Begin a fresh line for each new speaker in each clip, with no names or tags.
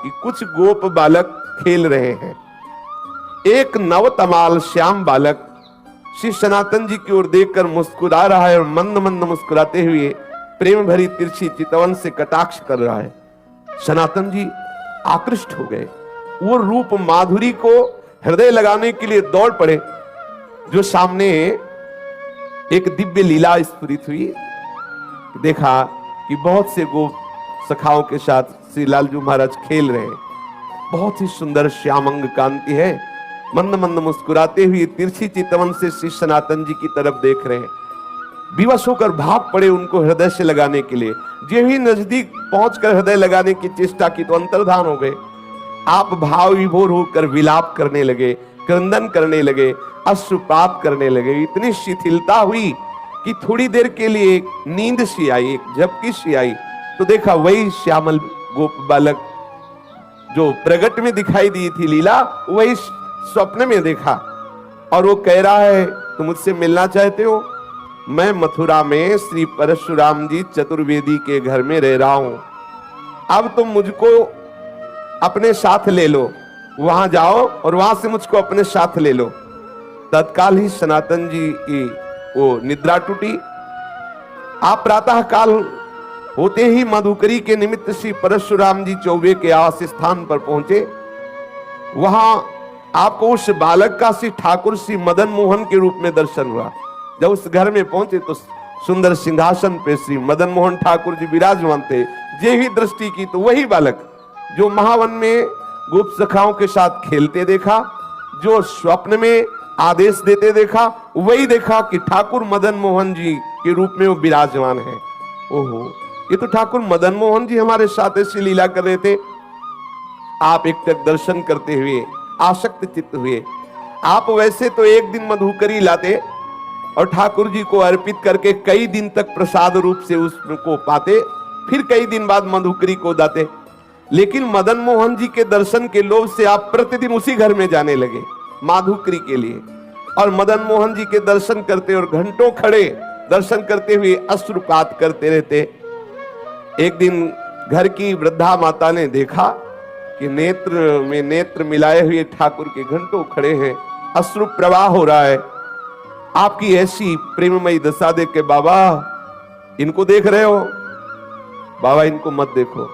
कि कुछ गोप बालक खेल रहे हैं। एक नवतमाल श्याम बालक श्री सनातन जी की ओर देखकर मुस्कुरा रहा है और मंद मंद मुस्कुराते हुए प्रेम भरी तिरछी चितवन से कटाक्ष कर रहा है। सनातन जी आकृष्ट हो गए। वो रूप माधुरी को हृदय लगाने के लिए दौड़ पड़े। जो सामने एक दिव्य लीला स्फुरित हुई, देखा कि बहुत से गोप सखाओं के साथ श्री लालजू महाराज खेल रहे हैं। बहुत ही सुंदर श्यामंग कांति है। मंद मंद मुस्कुराते हुए तिरछी चितवन से श्री सनातन जी की तरफ देख रहे हैं। विवश होकर भाग पड़े उनको हृदय से लगाने के लिए। जो ही नजदीक पहुंचकर हृदय लगाने की चेष्टा की तो अंतर्धान हो गए। आप भाव विभोर होकर विलाप करने लगे, क्रंदन करने लगे, अश्रुपात करने लगे। इतनी शिथिलता हुई कि थोड़ी देर के लिए नींद सी आई, एक झपकी सी आई। तो देखा वही श्यामल गोप बालक जो प्रगट में दिखाई दी थी लीला, वही स्वप्न में देखा। और वो कह रहा है, तुम मुझसे मिलना चाहते हो? मैं मथुरा में श्री परशुराम जी चतुर्वेदी के घर में रह रहा हूं। अब तुम मुझको अपने साथ ले लो, वहां जाओ और वहां से मुझको अपने साथ ले लो। तत्काल ही सनातन जी की वो निद्रा टूटी। आप प्रातः काल होते ही मधुकरी के निमित्त श्री परशुराम जी चौबे के आवास स्थान पर पहुंचे। वहां आपको उस बालक का श्री ठाकुर श्री मदन मोहन के रूप में दर्शन हुआ। जब उस घर में पहुंचे तो सुंदर सिंहासन पे श्री मदन मोहन ठाकुर जी विराजमान थे। जे ही दृष्टि की तो वही बालक जो महावन में गोप सखाओं के साथ खेलते देखा, जो स्वप्न में आदेश देते देखा, वही देखा कि ठाकुर मदन मोहन जी के रूप में वो विराजमान है। ओहो, ये तो ठाकुर मदन मोहन जी हमारे साथ ऐसी लीला कर रहे थे। आप एक तक दर्शन करते हुए आसक्त चित्त हुए। आप वैसे तो एक दिन मधुकरी लाते और ठाकुर जी को अर्पित करके कई दिन तक प्रसाद रूप से उसको पाते, फिर कई दिन बाद मधुकरी को दाते। लेकिन मदन मोहन जी के दर्शन के लोभ से आप प्रतिदिन उसी घर में जाने लगे माधुकरी के लिए, और मदन मोहन जी के दर्शन करते और घंटों खड़े दर्शन करते हुए अश्रुपात करते रहते। एक दिन घर की वृद्धा माता ने देखा कि नेत्र में नेत्र मिलाए हुए ठाकुर के घंटों खड़े हैं, अश्रु प्रवाह हो रहा है। आपकी ऐसी प्रेममयी दशा देख के, बाबा इनको देख रहे हो? बाबा इनको मत देखो,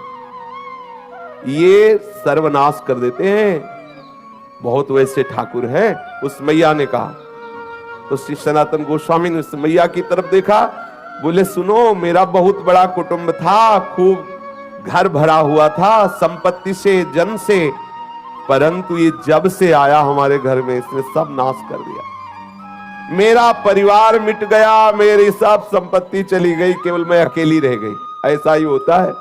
ये सर्वनाश कर देते हैं। बहुत वैसे ठाकुर हैं। उस मैया ने कहा। तो श्री सनातन गोस्वामी ने उस मैया की तरफ देखा, बोले सुनो, मेरा बहुत बड़ा कुटुंब था, खूब घर भरा हुआ था संपत्ति से, जन से, परंतु ये जब से आया हमारे घर में इसने सब नाश कर दिया। मेरा परिवार मिट गया, मेरी सब संपत्ति चली गई, केवल मैं अकेली रह गई। ऐसा ही होता है,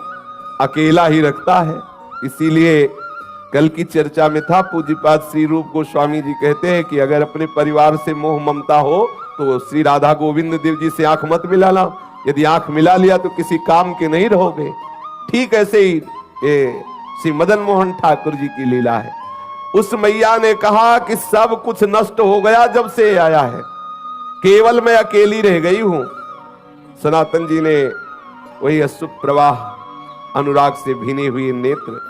अकेला ही रखता है। इसीलिए कल की चर्चा में था, पूज्यपाद श्री रूप गोस्वामी जी कहते हैं कि अगर अपने परिवार से मोह ममता हो तो श्री राधा गोविंद देव जी से आंख मत मिलाना। यदि आंख मिला लिया तो किसी काम के नहीं रहोगे। ठीक ऐसे ही श्री मदन मोहन ठाकुर जी की लीला है। उस मैया ने कहा कि सब कुछ नष्ट हो गया जब से आया है, केवल मैं अकेली रह गई हूं। सनातन जी ने वही अश्रु प्रवाह, अनुराग से भीने हुए नेत्र,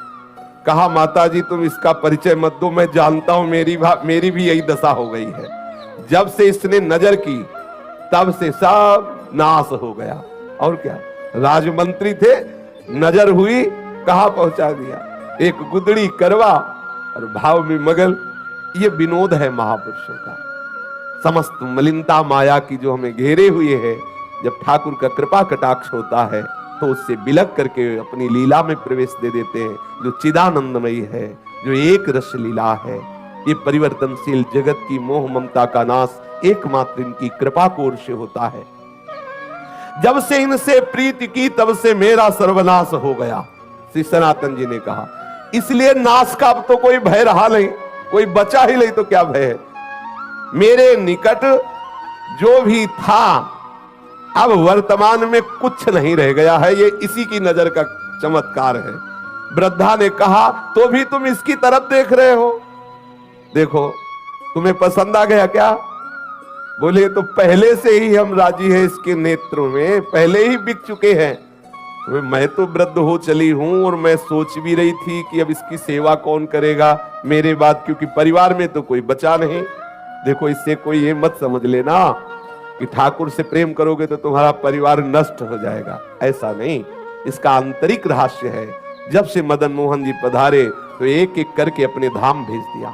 कहा माता जी तुम इसका परिचय मत दो, मैं जानता हूं मेरी भी यही दशा हो गई है। जब से इसने नजर की तब से सब नाश हो गया। और क्या, राजमंत्री थे, नजर हुई कहां पहुंचा दिया। एक गुदड़ी करवा और भाव में मगल। ये विनोद है महापुरुषों का। समस्त मलिनता माया की जो हमें घेरे हुए है, जब ठाकुर का कृपा कटाक्ष होता है तो उससे बिलक करके अपनी लीला में प्रवेश दे देते हैं, जो चिदानंदमयी है, जो एक रस लीला है। ये परिवर्तनशील जगत की मोह ममता का नाश एकमात्र इनकी कृपा की ओर से होता है। जब से इनसे प्रीति की तब से मेरा सर्वनाश हो गया, श्री सनातन जी ने कहा। इसलिए नाश का अब तो कोई भय रहा नहीं, कोई बचा ही नहीं तो क्या भय है। मेरे निकट जो भी था अब वर्तमान में कुछ नहीं रह गया है। ये इसी की नजर का चमत्कार है। वृद्धा ने कहा तो भी तुम इसकी तरफ देख रहे हो, देखो तुम्हें पसंद आ गया क्या? बोले तो पहले से ही हम राजी हैं, इसके नेत्रों में पहले ही बिक चुके हैं। मैं तो वृद्ध हो चली हूं और मैं सोच भी रही थी कि अब इसकी सेवा कौन करेगा मेरे बाद, क्योंकि परिवार में तो कोई बचा नहीं। देखो, इससे कोई ये मत समझ लेना कि ठाकुर से प्रेम करोगे तो तुम्हारा परिवार नष्ट हो जाएगा, ऐसा नहीं। इसका आंतरिक रहस्य है। जब से मदन मोहन जी पधारे तो एक एक करके अपने धाम भेज दिया,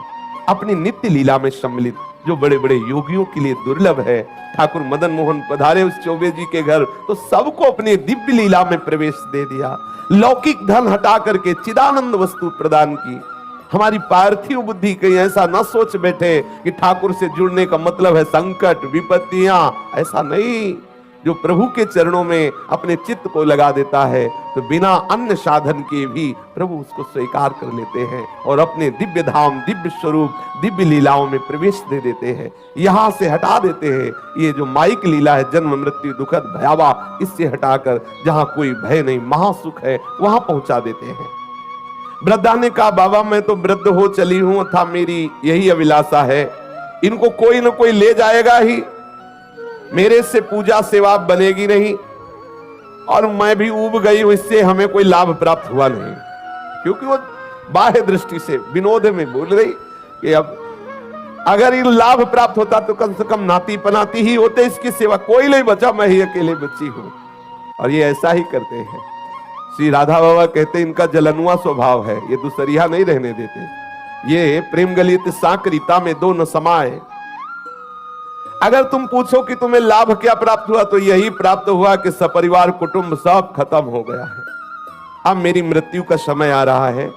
अपनी नित्य लीला में सम्मिलित, जो बड़े बड़े योगियों के लिए दुर्लभ है। ठाकुर मदन मोहन पधारे उस चौबे जी के घर तो सबको अपनी दिव्य लीला में प्रवेश दे दिया। लौकिक धन हटा करके चिदानंद वस्तु प्रदान की। हमारी पार्थिव बुद्धि कहीं ऐसा न सोच बैठे कि ठाकुर से जुड़ने का मतलब है संकट विपत्तियां, ऐसा नहीं। जो प्रभु के चरणों में अपने चित्त को लगा देता है तो बिना अन्य साधन के भी प्रभु उसको स्वीकार कर लेते हैं और अपने दिव्य धाम, दिव्य स्वरूप, दिव्य लीलाओं में प्रवेश दे देते हैं। यहां से हटा देते हैं ये जो माइक लीला है, जन्म मृत्यु दुखद भयावह, इससे हटाकर जहां कोई भय नहीं, महासुख है, वहां पहुंचा देते हैं। वृद्धा ने कहा, बाबा मैं तो वृद्ध हो चली हूं था, मेरी यही अभिलाषा है, इनको कोई ना कोई ले जाएगा ही, मेरे से पूजा सेवा बनेगी नहीं और मैं भी ऊब गई हूं, इससे हमें कोई लाभ प्राप्त हुआ नहीं। क्योंकि वो बाह्य दृष्टि से विनोद में बोल रही कि अब अगर इन लाभ प्राप्त होता तो कम से कम नाती पनाती ही होते, इसकी सेवा कोई नहीं बचा, मैं ही अकेले बची हूं। और ये ऐसा ही करते हैं। श्री राधा बाबा कहते इनका जलनुआ स्वभाव है, ये दूसरिया नहीं रहने देते। ये प्रेम गलित साकरीता में दो न समाये। अगर तुम पूछो कि तुम्हें लाभ क्या प्राप्त हुआ तो यही प्राप्त हुआ कि सपरिवार कुटुंब सब खत्म हो गया है। अब मेरी मृत्यु का समय आ रहा है,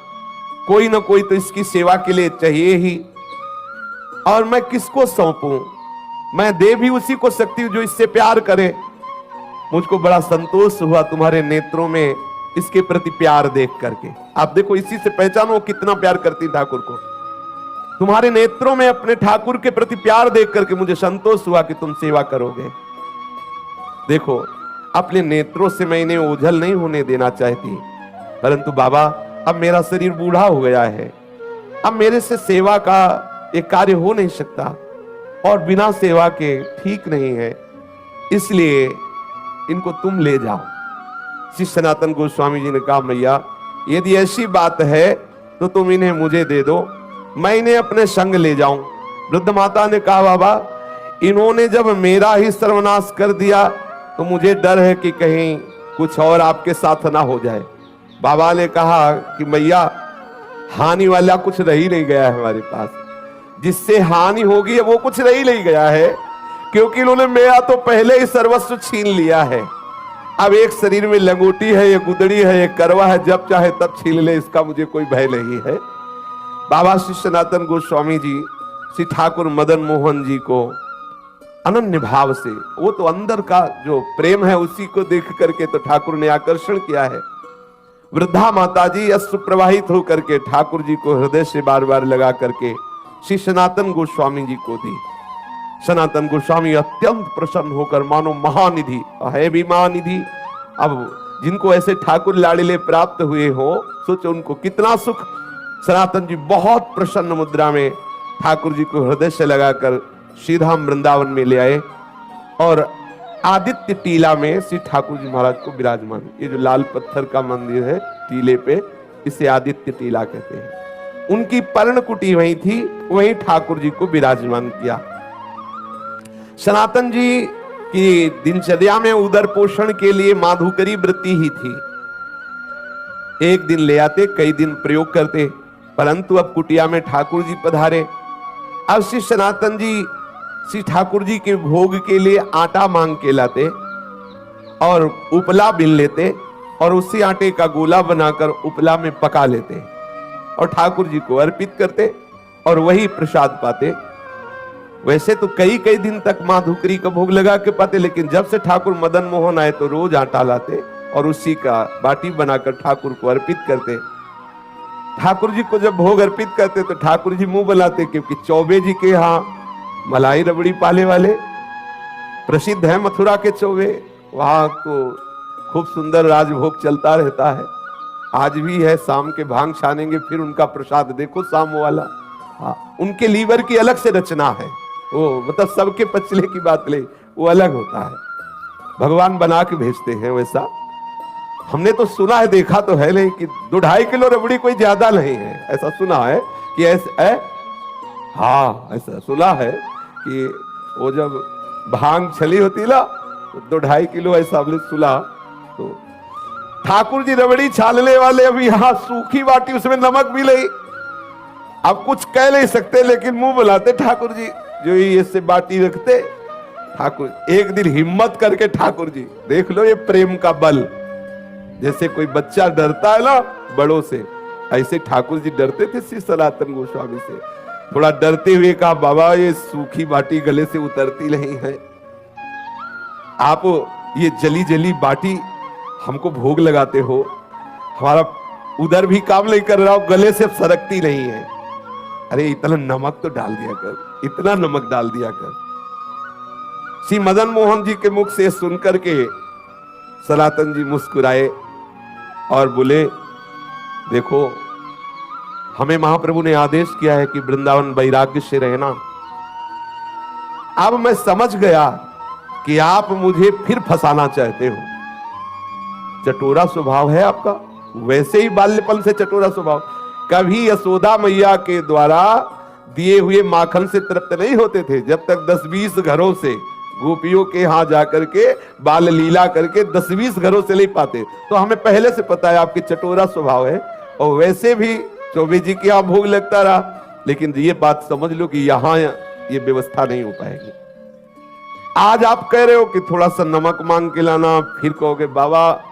कोई ना कोई तो इसकी सेवा के लिए चाहिए ही, और मैं किसको सौंपूं? मैं दे भी उसी को सकती हूं जो इससे प्यार करे। मुझको बड़ा संतोष हुआ तुम्हारे नेत्रों में इसके प्रति प्यार देख करके। आप देखो, इसी से पहचानो कितना प्यार करती ठाकुर को। तुम्हारे नेत्रों में अपने ठाकुर के प्रति प्यार देख करके मुझे संतोष हुआ कि तुम सेवा करोगे। देखो, अपने नेत्रों से मैं इन्हें ओझल नहीं होने देना चाहती, परंतु बाबा अब मेरा शरीर बूढ़ा हो गया है, अब मेरे से सेवा का एक कार्य हो नहीं सकता और बिना सेवा के ठीक नहीं है, इसलिए इनको तुम ले जाओ। श्री सनातन गोस्वामी जी ने कहा, मैया यदि ऐसी बात है तो तुम इन्हें मुझे दे दो, मैं इन्हें अपने संग ले जाऊं। वृद्ध माता ने कहा, बाबा इन्होंने जब मेरा ही सर्वनाश कर दिया तो मुझे डर है कि कहीं कुछ और आपके साथ ना हो जाए। बाबा ने कहा कि मैया हानि वाला कुछ रह ही नहीं गया है हमारे पास, जिससे हानि होगी वो कुछ रह ही नहीं गया है, क्योंकि इन्होंने मेरा तो पहले ही सर्वस्व छीन लिया है। अब एक शरीर में लंगोटी है, ये गुदड़ी है, ये करवा है, जब चाहे तब छीन ले, इसका मुझे कोई भय नहीं है। बाबा श्री सनातन गोस्वामी जी श्री ठाकुर मदन मोहन जी को अनन्य भाव से, वो तो अंदर का जो प्रेम है उसी को देख करके तो ठाकुर ने आकर्षण किया है। वृद्धा माता जी अश्रु प्रवाहित होकर के ठाकुर जी को हृदय से बार बार लगा करके श्री सनातन गोस्वामी जी को दी। सनातन गोस्वामी अत्यंत प्रसन्न होकर, मानो महानिधि है भी महानिधि, अब जिनको ऐसे ठाकुर लाड़िले प्राप्त हुए हो, सोचो उनको कितना सुख। सनातन जी बहुत प्रसन्न मुद्रा में ठाकुर जी को हृदय से लगाकर सीधा वृंदावन में ले आए और आदित्य टीला में श्री ठाकुर जी महाराज को विराजमान। ये जो लाल पत्थर का मंदिर है टीले पे, इसे आदित्य टीला कहते हैं। उनकी पर्णकुटी वहीं थी, वहीं ठाकुर जी को विराजमान किया। सनातन जी की दिनचर्या में उदर पोषण के लिए माधुकरी वृत्ति ही थी। एक दिन ले आते, कई दिन प्रयोग करते, परंतु अब कुटिया में ठाकुर जी पधारे। अब श्री सनातन जी श्री ठाकुर जी के भोग के लिए आटा मांग के लाते और उपला बिन लेते और उसी आटे का गोला बनाकर उपला में पका लेते और ठाकुर जी को अर्पित करते और वही प्रसाद पाते। वैसे तो कई कई दिन तक माधुकरी का भोग लगा के पाते, लेकिन जब से ठाकुर मदन मोहन आए तो रोज आटा लाते और उसी का बाटी बनाकर ठाकुर को अर्पित करते। ठाकुर जी को जब भोग अर्पित करते तो ठाकुर जी मुंह बनाते, क्योंकि चौबे जी के यहाँ मलाई रबड़ी पाले वाले प्रसिद्ध है, मथुरा के चौबे, वहां तो खूब सुंदर राजभोग चलता रहता है। आज भी है, शाम के भांग छानेंगे फिर उनका प्रसाद देखो शाम वाला। हाँ, उनके लीवर की अलग से रचना है, वो मतलब सबके पचले की बात ले, वो अलग होता है, भगवान बना के भेजते हैं वैसा। हमने तो सुना है, देखा तो है नहीं कि 2-2.5 किलो रबड़ी कोई ज्यादा नहीं है, ऐसा सुना है कि हाँ ऐसा सुना है कि वो जब भांग छली होती ना तो 2-2.5 किलो ऐसा हमने सुना। तो ठाकुर जी रबड़ी छालने वाले, अभी यहाँ सूखी बाटी, उसमें नमक भी नहीं, अब कुछ कह नहीं सकते लेकिन मुंह बुलाते ठाकुर जी, जो ये से बाटी रखते ठाकुर। एक दिन हिम्मत करके ठाकुर जी, देख लो ये प्रेम का बल, जैसे कोई बच्चा डरता है ना बड़ों से, ऐसे ठाकुर जी डरते थे श्री सनातन गोस्वामी से। थोड़ा डरते हुए कहा, बाबा ये सूखी बाटी गले से उतरती नहीं है, आप ये जली जली बाटी हमको भोग लगाते हो, हमारा उधर भी काम नहीं कर रहा हो, गले से सरकती नहीं है। अरे इतना नमक तो डाल दिया कर, इतना नमक डाल दिया कर। श्री मदन मोहन जी के मुख से सुनकर के सनातन जी मुस्कुराए और बोले, देखो हमें महाप्रभु ने आदेश किया है कि वृंदावन वैराग्य से रहना। अब मैं समझ गया कि आप मुझे फिर फंसाना चाहते हो, चटोरा स्वभाव है आपका, वैसे ही बाल्यपन से चटोरा स्वभाव। कभी यशोदा मैया के द्वारा दिए हुए माखन से तृप्त नहीं होते थे, जब तक 10-20 घरों से गोपियों के यहां जाकर के बाल लीला करके 10-20 घरों से नहीं पाते। तो हमें पहले से पता है आपके चटोरा स्वभाव है, और वैसे भी चौबे जी के यहां भोग लगता रहा, लेकिन ये बात समझ लो कि यहां ये व्यवस्था नहीं हो पाएगी। आज आप कह रहे हो कि थोड़ा सा नमक मांग के लाना, फिर कहोगे बाबा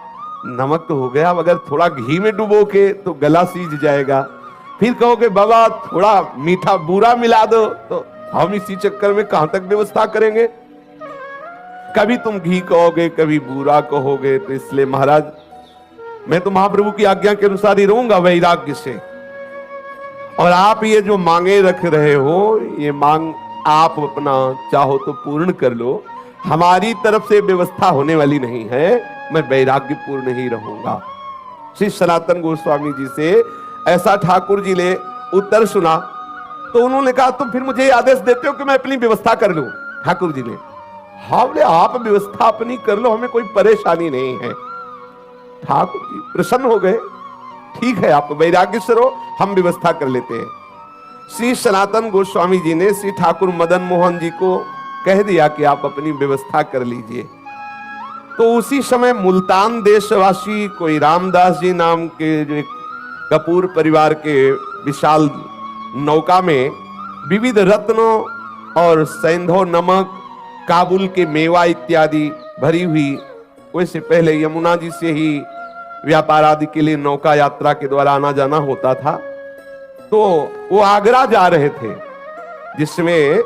नमक तो हो गया, अगर थोड़ा घी में डुबो के तो गला सीज जाएगा, फिर कहोगे बाबा थोड़ा मीठा बूरा मिला दो, तो हम इसी चक्कर में कहां तक व्यवस्था करेंगे। कभी तुम घी कहोगे, कभी बूरा कहोगे, तो इसलिए महाराज मैं तो महाप्रभु की आज्ञा के अनुसार ही रहूंगा वैराग्य से। और आप ये जो मांगे रख रहे हो, ये मांग आप अपना चाहो तो पूर्ण कर लो, हमारी तरफ से व्यवस्था होने वाली नहीं है, मैं वैराग्य पूर्ण ही रहूंगा। श्री सनातन गोस्वामी जी से ऐसा ठाकुर जी ने उत्तर सुना, तो उन्होंने कहा तुम फिर मुझे आदेश देते हो कि मैं अपनी व्यवस्था कर लूं। ठाकुर जी ने हाँ बोले, आप व्यवस्था अपनी कर लो, हमें कोई परेशानी नहीं है। ठाकुर जी प्रसन्न हो गए, ठीक है आप वैराग्य से रहो, हम व्यवस्था कर लेते हैं। श्री सनातन गोस्वामी जी ने श्री ठाकुर मदन मोहन जी को कह दिया कि आप अपनी व्यवस्था कर लीजिए। तो उसी समय मुल्तान देशवासी कोई रामदास जी नाम के जो कपूर परिवार के विशाल नौका में विविध रत्नों और सैंधव नमक, काबुल के मेवा इत्यादि भरी हुई, वैसे पहले यमुना जी से ही व्यापार आदि के लिए नौका यात्रा के द्वारा आना जाना होता था। तो वो आगरा जा रहे थे, जिसमें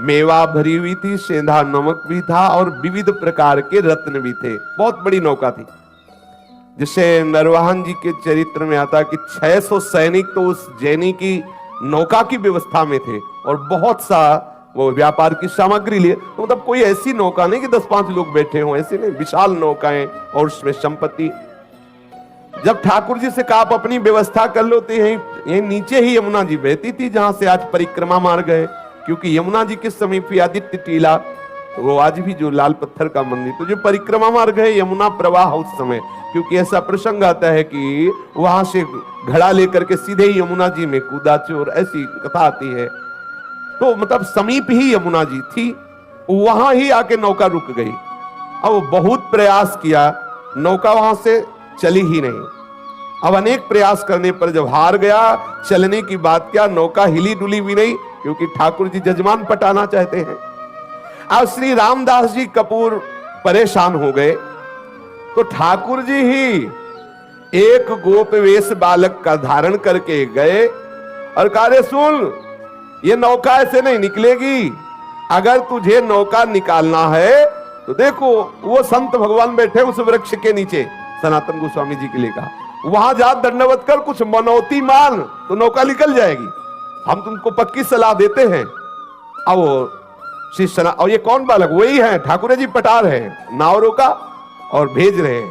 मेवा भरी हुई थी, सेंधा नमक भी था और विविध प्रकार के रत्न भी थे। बहुत बड़ी नौका थी, जिसे नरवाहन जी के चरित्र में आता कि 600 सैनिक तो उस जैनी की नौका की व्यवस्था में थे, और बहुत सा वो व्यापार की सामग्री लिए। तो मतलब कोई ऐसी नौका नहीं कि 10-5 लोग बैठे हों, ऐसे नहीं, विशाल नौकाएं और उसमें संपत्ति। जब ठाकुर जी से कहा आप अपनी व्यवस्था कर लो, तो यहीं नीचे ही यमुना जी बहती थी, जहां से आज परिक्रमा मार्ग है। क्योंकि यमुना जी के समीप ही आदित्य टीला, तो वो आज भी जो लाल पत्थर का मंदिर, तो जो परिक्रमा मार्ग है यमुना प्रवाह उस समय, क्योंकि ऐसा प्रसंग आता है कि वहां से घड़ा लेकर के सीधे ही यमुना जी में कूदा चोर, ऐसी कथा आती है। तो मतलब समीप ही यमुना जी थी, वहां ही आके नौका रुक गई। अब बहुत प्रयास किया, नौका वहां से चली ही नहीं। अब अनेक प्रयास करने पर जब हार गया, चलने की बात क्या, नौका हिली डुली भी नहीं, क्योंकि ठाकुर जी जजमान पटाना चाहते हैं। अब श्री रामदास जी कपूर परेशान हो गए, तो ठाकुर जी ही एक गोप वेश बालक का धारण करके गए और कहा, सुन ये नौका ऐसे नहीं निकलेगी, अगर तुझे नौका निकालना है तो देखो वो संत भगवान बैठे उस वृक्ष के नीचे, सनातन गोस्वामी जी के लिए कहा, वहां जा दंडवत कर, कुछ मनौती मान तो नौका निकल जाएगी, हम तुमको पक्की सलाह देते हैं। अब शिष्य, और ये कौन बालक, वही है ठाकुर जी पटा रहे हैं, नाव रोका और भेज रहे हैं,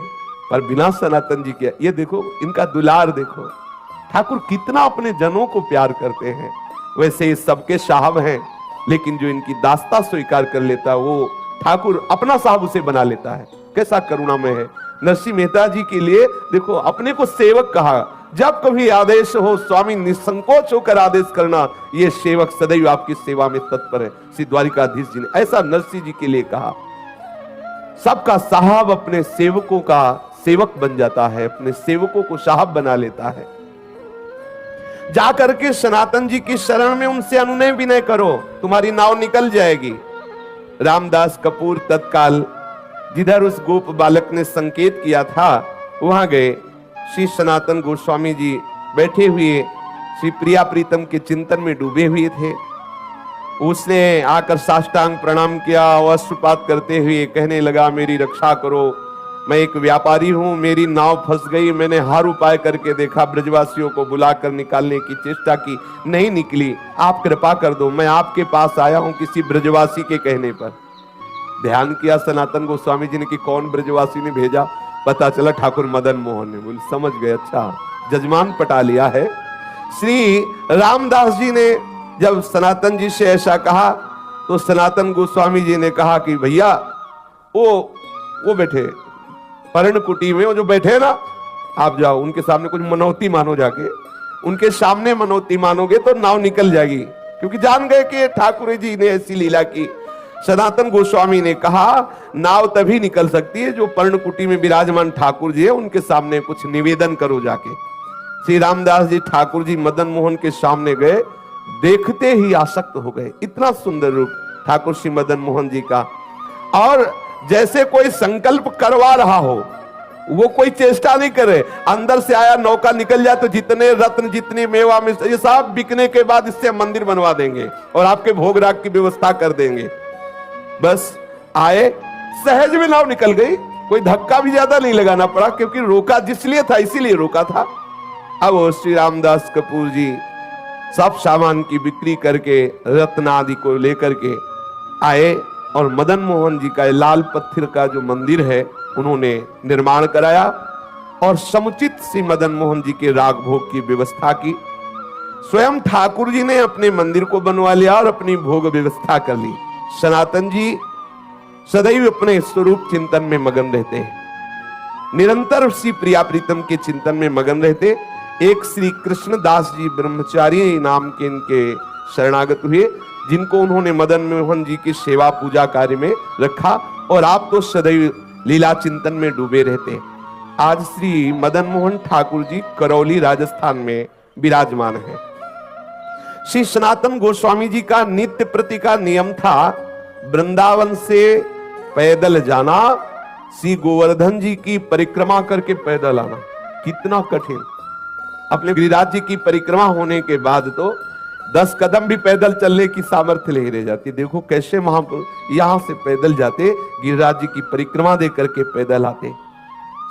पर बिना सनातन जी के। ये देखो इनका दुलार देखो, ठाकुर कितना अपने जनों को प्यार करते हैं। वैसे सबके साहब हैं, लेकिन जो इनकी दास्ता स्वीकार कर लेता है वो ठाकुर अपना साहब उसे बना लेता है। कैसा करुणामय है। नरसिंह मेहता जी के लिए देखो अपने को सेवक कहा। जब कभी आदेश हो स्वामी निसंकोच होकर आदेश करना, ये सेवक सदैव आपकी सेवा में तत्पर है। श्री द्वारिकाधीश जी ने ऐसा नरसिंह जी के लिए कहा। सबका साहब अपने सेवकों का सेवक बन जाता है, अपने सेवकों को साहब बना लेता है। जाकर के सनातन जी की शरण में उनसे अनुनय विनय करो, तुम्हारी नाव निकल जाएगी। रामदास कपूर तत्काल जिधर उस गोप बालक ने संकेत किया था वहां गए। श्री सनातन गोस्वामी जी बैठे हुए श्री प्रिया प्रीतम के चिंतन में डूबे हुए थे। उसने आकर साष्टांग प्रणाम किया, अश्रुपात करते हुए कहने लगा, मेरी रक्षा करो, मैं एक व्यापारी हूं, मेरी नाव फंस गई, मैंने हर उपाय करके देखा, ब्रजवासियों को बुलाकर निकालने की चेष्टा की, नहीं निकली, आप कृपा कर दो, मैं आपके पास आया हूं किसी ब्रजवासी के कहने पर। ध्यान किया सनातन गोस्वामी जी ने कि कौन ब्रजवासी ने भेजा, पता चला ठाकुर मदन मोहन ने। बोले समझ गए, अच्छा जजमान पटा लिया है। श्री रामदास जी ने जब सनातन जी से ऐसा कहा तो सनातन गोस्वामी जी ने कहा कि भैया वो बैठे पर्ण कुटी में, वो जो बैठे ना, आप जाओ उनके सामने कुछ मनौती मानो, जाके उनके सामने मनौती मानोगे तो नाव निकल जाएगी। क्योंकि जान गए कि ठाकुर जी ने ऐसी लीला की। सनातन गोस्वामी ने कहा नाव तभी निकल सकती है जो पर्णकुटी में विराजमान ठाकुर जी है उनके सामने कुछ निवेदन करो जाके। श्री रामदास जी ठाकुर जी मदन मोहन के सामने गए, देखते ही आसक्त हो गए। इतना सुंदर रूप ठाकुर श्री मदन मोहन जी का। और जैसे कोई संकल्प करवा रहा हो, वो कोई चेष्टा नहीं करे, अंदर से आया नौका निकल जाए तो जितने रत्न जितनी मेवा में ये सब बिकने के बाद इससे मंदिर बनवा देंगे और आपके भोग राग की व्यवस्था कर देंगे। बस आए, सहज में नाव निकल गई, कोई धक्का भी ज्यादा नहीं लगाना पड़ा, क्योंकि रोका जिसलिए था इसीलिए रोका था। अब श्री रामदास कपूर जी सब सामान की बिक्री करके रत्न आदि को लेकर के आए और मदन मोहन जी का लाल पत्थर का जो मंदिर है उन्होंने निर्माण कराया और समुचित श्री मदन मोहन जी के राग भोग की व्यवस्था की। स्वयं ठाकुर जी ने अपने मंदिर को बनवा लिया और अपनी भोग व्यवस्था कर ली। सनातन जी सदैव अपने स्वरूप चिंतन में मगन रहते हैं, निरंतर श्री प्रिया प्रीतम के चिंतन में मगन रहते। एक श्री कृष्णदास जी ब्रह्मचारी नाम के इनके शरणागत हुए, जिनको उन्होंने मदन मोहन जी की सेवा पूजा कार्य में रखा और आप तो सदैव लीला चिंतन में डूबे रहते हैं। आज श्री मदन मोहन ठाकुर जी करौली राजस्थान में विराजमान है। श्री सनातन गोस्वामी जी का नित्य प्रति का नियम था वृंदावन से पैदल जाना, श्री गोवर्धन जी की परिक्रमा करके पैदल आना। कितना कठिन! अपने गिरिराज जी की परिक्रमा होने के बाद तो 10 कदम भी पैदल चलने की सामर्थ्य नहीं रह जाती। देखो कैसे महापुरुष यहां से पैदल जाते, गिरिराज जी की परिक्रमा दे करके पैदल आते।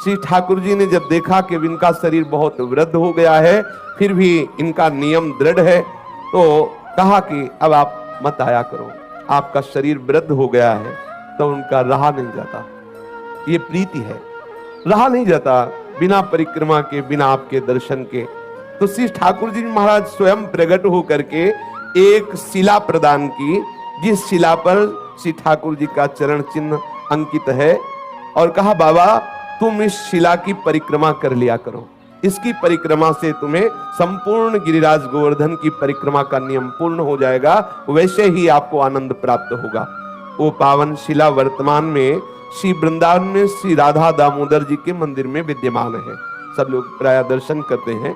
श्री ठाकुर जी ने जब देखा कि इनका शरीर बहुत वृद्ध हो गया है, फिर भी इनका नियम दृढ़ है, तो कहा कि अब आप मत आया करो, आपका शरीर वृद्ध हो गया है। तो उनका रहा नहीं जाता, ये प्रीति है, रहा नहीं जाता बिना परिक्रमा के, बिना आपके दर्शन के। तो श्री ठाकुर जी महाराज स्वयं प्रकट होकर के एक शिला प्रदान की, जिस शिला पर श्री ठाकुर जी का चरण चिन्ह अंकित है, और कहा बाबा तुम इस शिला की परिक्रमा कर लिया करो, इसकी परिक्रमा से तुम्हें संपूर्ण गिरिराज गोवर्धन की परिक्रमा का नियम पूर्ण हो जाएगा, वैसे ही आपको आनंद प्राप्त होगा। वो पावन शिला वर्तमान में श्री वृंदावन में श्री राधा दामोदर जी के मंदिर में विद्यमान है। सब लोग प्राय दर्शन करते हैं।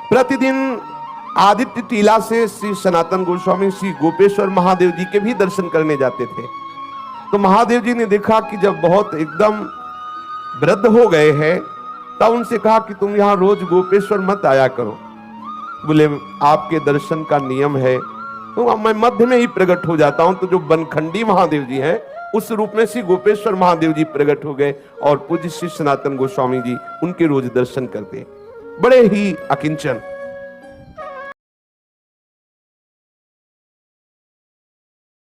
प्रतिदिन आदित्य टीला से श्री सनातन गोस्वामी श्री गोपेश्वर महादेव जी के भी दर्शन करने जाते थे। तो महादेव जी ने देखा कि जब बहुत एकदम वृद्ध हो गए हैं, तब उनसे कहा कि तुम यहाँ रोज गोपेश्वर मत आया करो। बोले आपके दर्शन का नियम है, तो मैं मध्य में ही प्रकट हो जाता हूं। तो जो बनखंडी महादेव जी हैं उस रूप में श्री गोपेश्वर महादेव जी प्रकट हो गए और पूज्य श्री सनातन गोस्वामी जी उनके रोज दर्शन करते, बड़े ही अकिंचन।